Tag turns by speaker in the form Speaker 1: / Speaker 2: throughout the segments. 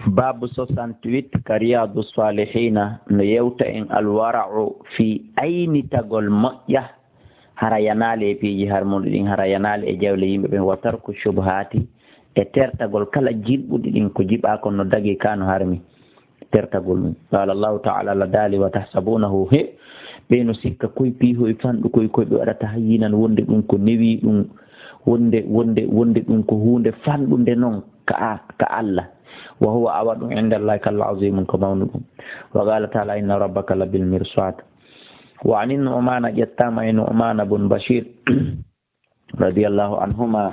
Speaker 1: باب 68 كرياض الصالحين نيوت إن الورع في أين تقول مؤية هريانال في هرمون هريانال إجاولين وترك الشبهات ترتقل كلا جيب ودين كجيب أكون ندقي كانوا هرمي ترتقل قال الله تعالى لدالي وتحسبونه هي بين سكة كوي بيه يفان كوي بأرى تهينا وند أنكو نبي وند أنكو هوند فان وند نون كألا وهو أود عند الله كالعظيم كمونه وقال تعالى إن ربك لبالمرصاد وعن النعمان جتام نعمان بن بشير رضي الله عنهما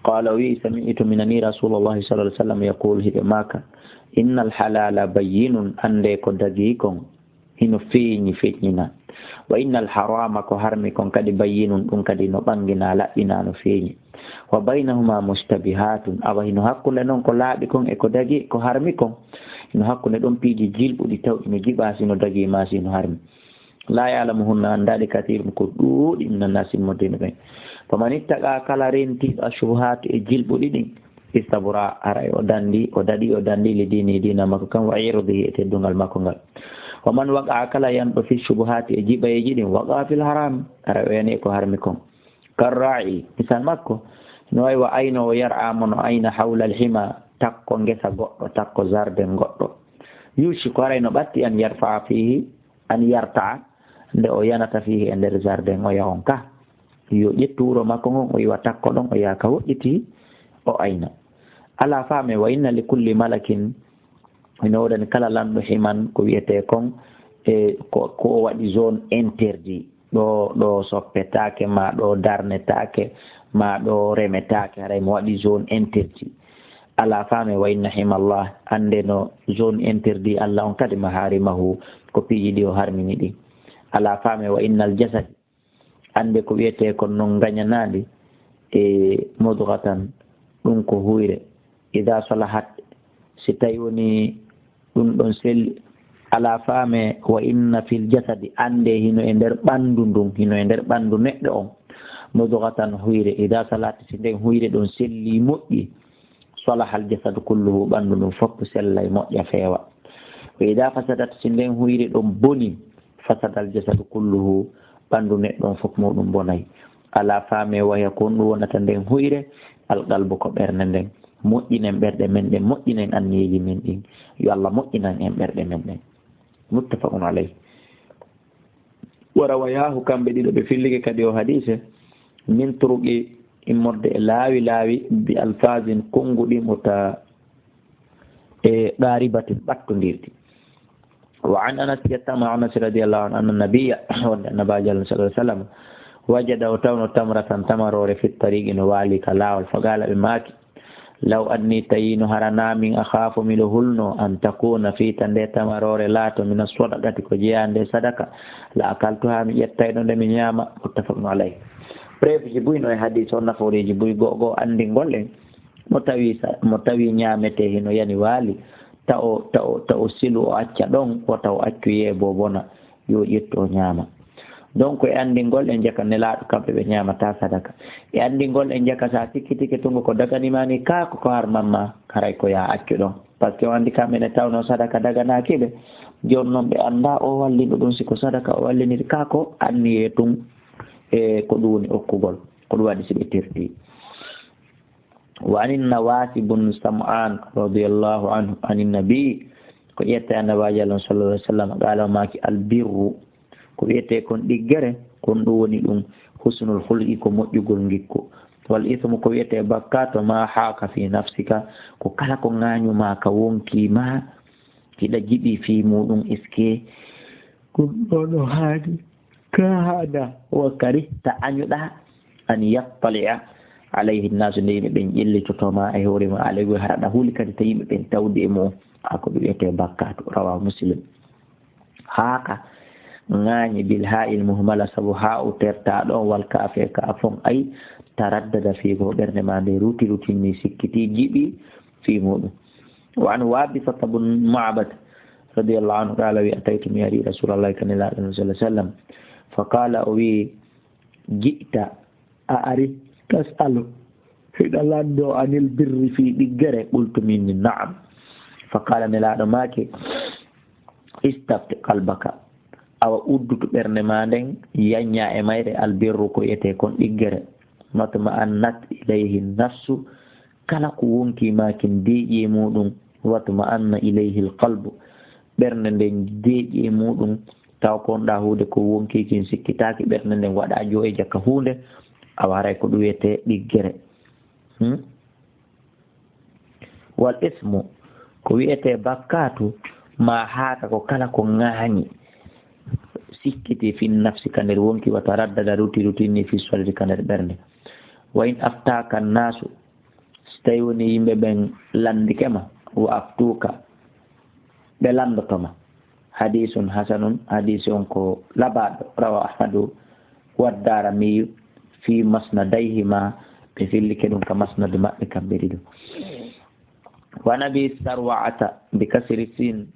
Speaker 1: قال وي سمعت من رسول الله صلى الله عليه وسلم يقول هدماك إن الحلال بين أن دقيقكم هنا فيني وإن الحرام كهرمكم كد بين كد نبنغنا لا إنا فيني وبينهما مشتبهات أو هنا حق لنون كلابكم إكو دقي كهرمكم هنا حق ندون بيجي جيل بدي تو نجيب أسينو دقي ما سينو هرم لا يعلمهن أن ذلك كثير مكدود من الناس المدينين فمن اتقى كلا رنتي الشبهات الجيل بدي استبرا أرأي ودندي لديني دينا مكان وعيرضه يتدون المكان ومن وقع كلا ينبو في الشبهات يجيب وقع في الحرام أرأي ينيكو هرمكم كالراعي مثال مكو نوي وأين ويرعى من أين حول الحمى تقو نجس غطو تقو زاردن غطو يوشك ورأي نباتي أن يرفع فيه أن يرتع nde yanata fihi e nder jardin o yahon ka yo ƴettu wuro makko ngon o yiwa takko ɗon o yaha ka woƴƴiti o ayna ala faame wa inna li kulli malakin ino woɗani kala lanɗo himan ko wiyete kon e ko o waɗi zone interdit ɗo soppetake ma ɗo darnetake ma ɗo remetake haray mo waɗi zone interdit ala faame wa inna himallah ande no zone interdit allah on kadi ma harimahu ko piiji ɗi o harmini ɗi ala faame wa innal jasad ande ko wiyete ko non gañanadi e mudghatan ɗum ko huyre ida salahat si tawi woni ɗum ɗon selli ala faame wa inna fil jasadi ande hino e nder ɓandu ndun hino e nder ɓandu neɗɗo on mudghatan huyre ida salat si nden huyre ɗon selli moƴƴi salahal jasadu kulluhu ɓandu ndun fof sellay moƴƴa feewa wa ida fasadat si nden huyre ɗon boni fasadal jasadu kulluhu ɓandu neɗɗon fof muɗum bonay ala faame waya kon ɗum wonata nden huyre alqalbu ko ɓernde nden moƴƴinen ɓerɗe men ɗen moƴƴinen anniyeji men ɗin yo Allah moƴƴinan en ɓerɗe men ɗen muttafaqun alayh warawayahu kamɓe ɗiɗo ɓe fillike kadi o hadise min turuqi immorde e laawi bi alfasin konnguɗi mota e ɗaribatin ɓattodirɗi وعن أنس يتم أنس رضي الله عنه أن النبي صلى الله عليه وسلم وجد وتون تمرة تمرور في الطريق نوالي كلاول فقال بماك لو أني تين هرنا من أخاف من هلنو أن تكون في تندي تمرور لات من الصدقة كجيان دي صدقة لأكلتها من يتين من ياما متفق عليه بريف جبوين وي حديث ونفوري جبوي go andin golle motawi ñamete hino yani waali taw silu o acca ɗon o taw accu yeebo bona yo ƴettu o ñaama donc e anndingol e jaka nelaaɗo kamɓe ɓe ñaamata sadaka e anndingol e jaka sa tikkitike tungo ko daganimani kaako ko har mamma haray ko ya accu ɗon par ce que o anndi kamɓe ne tawno sadaka daganaaki ɓe jooni noon ɓe annda o wallino ɗum siko sadaka o walliniri kaako anniye tun e ko ɗum woni okkugol ko ɗum waɗi si ɓe tirti وعن النواس بن سمعان رضي الله عنه عن النبي كيت النبي صلى الله عليه وسلم قال ماك البر كيت كون ديغره كون دوني دum husnul khulqi ko moƴƴugol ngikko wal ithmu ko wiyete bakkato ma haaka fi nafsika ko kala ko ngañu ma ka wonki ma kiɗa jiɗi fi muɗum iske ɗum ɗo haadi ka haada wa karihta añuɗa an yattali'a alayhi nasu nde yimɓe ɓen ƴellitotoma e hoore ma alayhi haraɗa huuli kadi ta yimɓe ɓen tawde e mo ako ɓe wiyete bakkato rawa muslim haaka ŋaañi bil ha'il muhmala sabu ha o terta ɗon wal kaafe ka fon ay taraddada fi ko ɓernde ma nde rutinni sikkiti jiɓi fi muɗum wa an wabisata bun ma'bad radiyallahu anhu qala wi ataytu mi ari rasulallahi sallallahu alaihi wasallam fa qala o wi ji'ta a ari tas'alu hiɗa lando anil birri fi ɗiggere qultu minni na'am فقال نلاد ماكي استفت قلبك أو أدت برنمانين ينيا إمير البر كو يتكون إجر مطمئنت إليه النفس كلا كونكي ماكن دي يمودن وطمئن إليه القلب برنندين دي يمودن taw konɗa hunde ko wonki kin sikkitaki ɓerde nden waɗa jo e jakka hunde a waray ko ɗum wiyete ɗiggere wal ismu ko wiyete bakkatu ma haaka ko kala ko ŋaañi sikkiti fi nafsi ka nder wonki wata raddada rutinni fi solde ka nder ɓernde wa in aftaka nasu so tawi woni yimɓe ɓen landikema wa aftuka ɓe landotoma hadisun hasanun hadisi on ko labaɗo rawa ahmadu waddara miyu fi masnadayhima ɓe fillike ɗum ka masnade maɓɓe kamɓe ɗiɗo wa nabi sarwa'ata bi kasri sin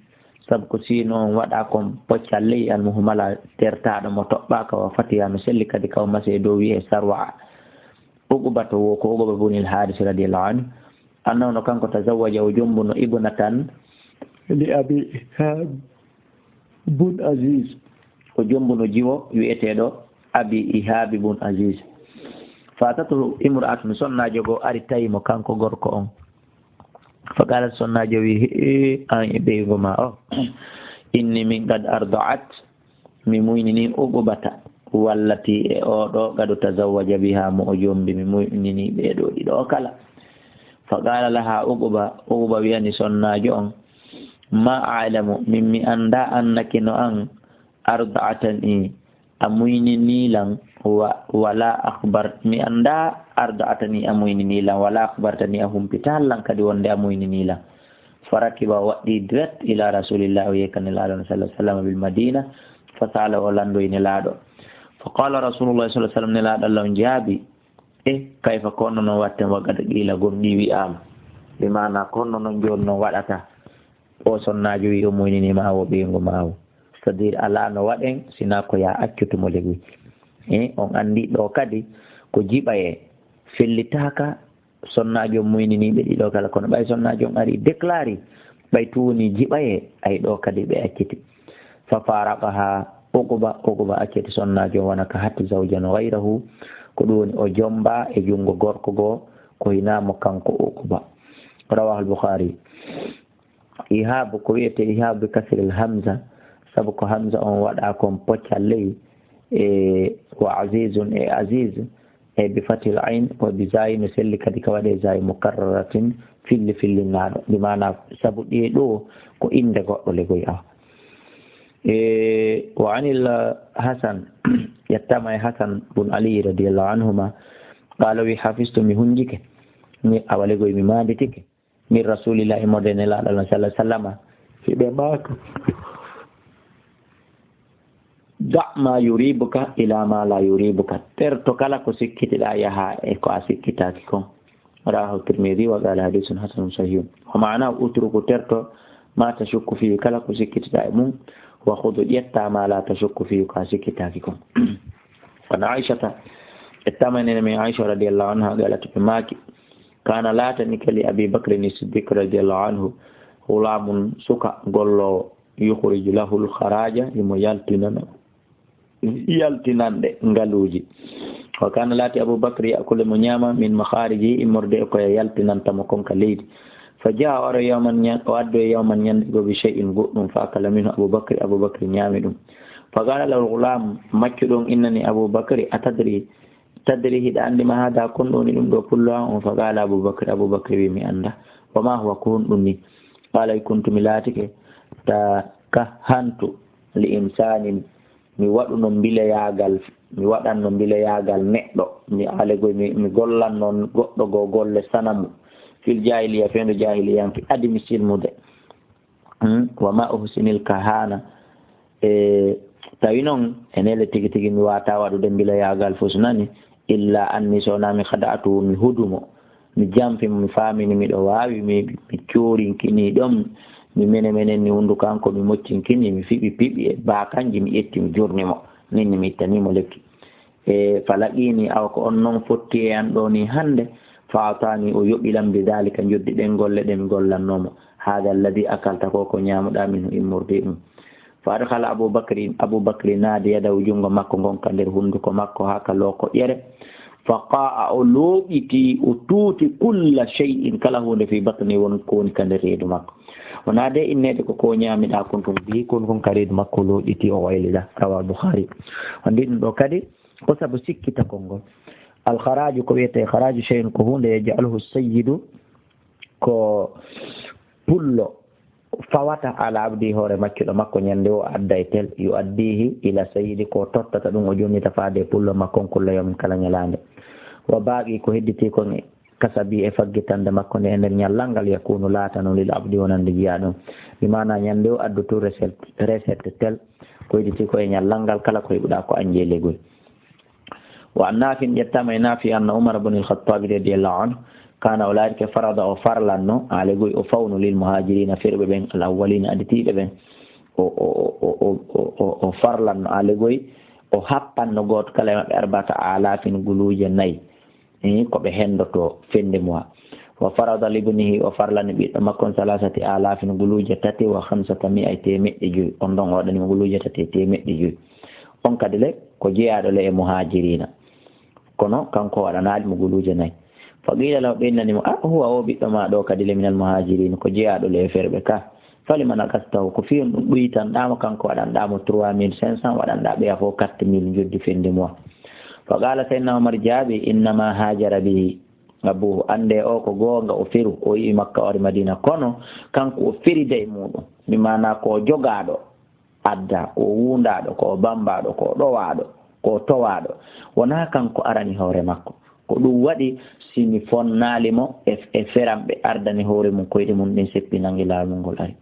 Speaker 1: sabu ko sin on waɗa kon poccal ley almuhumala tertaɗo mo toɓɓaka wa fatiha mi selli kadi kaw mase dow wiye sarwa'a uqbato wo ko uqba bunil haris radiallahu anhu annawno kanko tazawaja o jombuno ibnatan li abi bun Aziz o jombuno jiwo wi'eteɗo abi ihabi bun Aziz fatatu imra'atun sonnajo go ari tawimo kanko gorko on faqalat sonnajo wi an e ɓeygo ma o inni min qad arda'at mi muynini uqbata wallati e oɗo gadu tazawaja biha mo o jombi mi muynini ɓeɗo ɗiɗo kala faqala laha uqba wiyani sonnajo on ma a'lamu min mi anda annaki no an arda'atani amuyninilan wala akhbar mi anda arda'atani amuyninilan wala akhbartani a humpitallan kadi wonde amuyninilan farakiba waɗɗi direct ila rasulillah o yekkani laaɗo sallallahu alaihi wasallam bil madina fasala o landoyne laaɗo fa qala rasulullah sallallahu alaihi wasallam ne laaɗo allah jaabi kayfa konno noon watte waggata qila gomɗi wi'ama bi mana konno noon joni noon waɗata o sonnajo wi o moyninima o ɓeygo mawo c'est à dire ala no waɗen sina ko ya accutumo legui on andi ɗo kadi ko jiɓaye fellitaka sonnajo moyniniɓe ɗiɗo kala kono ɓay sonnajo on ari déclari ɓay tuwoni jiɓaye ay ɗo kadi ɓe acciti fa faraqaha uqba acciti sonnajo wona ka hatti zawjan gayrahu ko ɗum woni o jomba e jungo gorko goo ko hinamo kanko uqba rawahu al-Bukhari ihabu ko wiyete ihabu bi kasril hamza sabu ko hamza on waɗa kon poccal ley wa azizun e aziz e bi fatil ayn wa bi zayi no selli kadi ka waɗe zayi mukarraratin fillinnaɗo ɗi mana sabu ɗi ɗo ko inde goɗɗo legoy aw wa anil hasan yettama e hasan bun ali radiallahu anhuma qala wi hafistu mi hunjike mi awa legoy mi manditike min rasulillahi modene laaɗo sallallahu alaihi wasallam hiɓe maako da ma yuribuka ila ma la yuribuka terto kala ko sikkitiɗa yaha e ko a sikkitaki kon rawahu tirmidhi wa qala hadithun hasanun sahihun wa ma'ana utruku terto ma tashukku fi kala ko sikkitiɗa e mum wa khudu ƴetta ma la tashukku fi ko a sikkitaki kon wana aishata ƴettamanene min aisha radiallahu anha galata ɓe maaki kana latanike li abi bakrin siddiq radiallahu anhu hulamun suka gollo yukhriju lahu lharaja imo yaltinande ngaluji wa kana lati aboubacry yakule mo ñama min mahariji immorde e koye yaltinantamo konka leydi fa jaa oro yawman o addo e yawman ñande go bi shay'in goɗɗum fa akala minhu aboubacry ñaami ɗum fa qala lahu lhulam maccuɗon innani aboubacry atadri hiɗa andima hada kon ɗo ni ɗum ɗo pullo an on fa qala aboubacry wi mi anda wama huwa ko honɗum ni qala kuntu mi laatike ta ka hantu li insanin mi waɗuno mbileyagal mi waɗanno mbileyagal neɗɗo mi alego mi gollanno goɗɗo go golle sanamu fil jahiliya fendo jahiliyanki adimi silmude wama uhsinil kahana tawi noon enele tigi tigi mi wata waɗude mbileyagal fo so nani illa anni sonami hada'atu mi hudumo mi jamfimo mi famini miɗo wawi mi corinkini ɗon mi menen ni hunduko kanko mi moccinkini mi fiɓi piɓi e ba kanji mi ƴetti mi jurnimo ninni mi ittanimo lekki e falaqini aw ko on noon fotti e an ɗo ni hande fa atani o yoɓilam bi dalika joddi ɗen golle ɗe mi gollannomo hada alladhi akalta ko ko nyaamuɗa minhu immurde ɗum. fa adkhala aboubacry naadi yadaw junngo makko gonka nder hunnduko makko haa ka looko ƴere fa qa'a o looɓiti o tuuti kulla shay'in kala hunde fi batni won ko woni ka nder reedu makko wona de innede ko ñaamiɗa kon tum bi kon ka reedu makko looɗiti o waylida rawa Bukhari wandi ɗum ɗo kadi ko sabu sikkita konngol alkharaju ko wiyete kharaju shay'in ko hunde yaj'aluhu sayyidu ko pullo fawata ala abdi hoore makkiɗo makko ñande o adda e tel yu addihi ila sayyidi ko tottata ɗum o jonnita faade pullo makko kulla yomin kala ñalande wa baaqi ko hedditi kon kasabi e faggitande makko nde e nder ñallal ngal yakunu laatano lil abdi wonande jiya ɗum mi mana ñande o addutu recette tel ko hedditi ko e ñallal ngal kala ko heɓuɗa ko anjeelegol wa annafin ƴettama e naafi anna umar bne alkhattabi radiallahu anhu kana o laarike farada o farlanno alegoy o fawnu lil muhajirina ferɓe ɓen al awwalina aditiɓe ɓen o farlanno alegoy o happanno goto kala e maɓɓe arbata alafin guluje nayyi koɓe hendoto fende mois wa farada libnihi o farlani ɓiɗɗo makkon salasati alafin guluje tati wa hamsata mi ay temeɗɗe joyyi on ɗon o waɗanimo guluje tati e temeɗɗe joyyi on kadi le ko jeeyaɗo le e muhajirina kono kanko waɗanalimo guluje nayyi faqila law ɓennanimo huwa o ɓiɗɗo ma ɗo kadi le minal muhajirin ko jeeyaɗo le e ferɓe ka falima nagastahu ko fiyon ɗum ɓuytanɗamo kanko waɗanɗamo 3500 waɗanɗa ɓeya fo 4000 joddi fende mois fa qala sayyidna Umar jaabi innama hajara bihi abuhu ande o ko goonga o firu o yi Makka ore Madina kono kanko o firide e muɗum mi mana ko jogaɗo adda ko wundaɗo ko bambaɗo ko ɗowaɗo ko towaɗo wona kanko arani hoore makko ko ɗum waɗi simi fonnalimo e feramɓe ardani hoore mum koyɗe mum ɗin seppinangi laawol ngol ari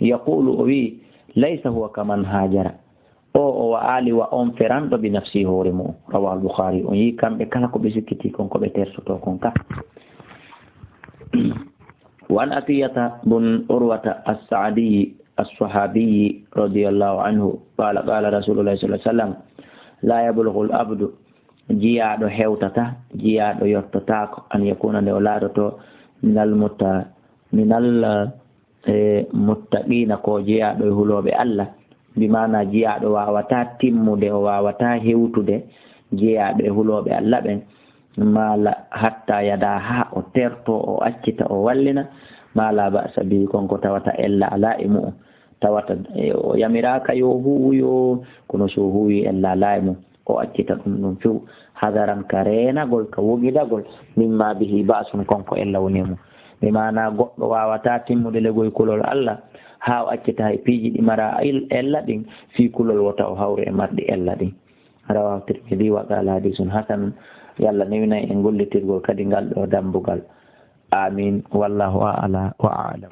Speaker 1: yaqulu o wi laysa huwa kaman hajara o wa'ali wa on feranɗo bi nafsi hoore mum rawa al-Bukhari on yi kamɓe kala ko ɓe sikkiti kon ko ɓe tersoto kon ka wan atiyata bun urwata as-sa'di as-sahabi radiyallahu anhu qala rasulullah sallallahu alaihi wasallam la yablughu al-abdu jiyaɗo hewtata jiyaɗo yottotako an yakuna nde o laaɗoto minal muttaqina ko jiyaɗo e huloɓe Allah bimana jiyaɗo wawata timmude o wawata hewtude jiyaɗo e huloɓe Allah ɓen mala hatta yada ha o terto o accita o wallina mala ba'sa bi konko tawata ella ala e mu'um tawata o yamiraka yo huuyo kono so huuyi ella ala e mum o accita ɗum few hadaran ka renagol ka wogidagol mimma bihi ba'sun konko ella woni mum mi mana goɗɗo wawata timmude legoy kulol Allah ha o accita hay piiji ɗi mara ella ɗin fi kulol wota o hawre e marɗi ella ɗin rawahu Tirmidhi wa qala hadithun hasan yalla newinay en gollitirgol kadi ngal ɗo dambugal amin wallahu a'la wa a'lam.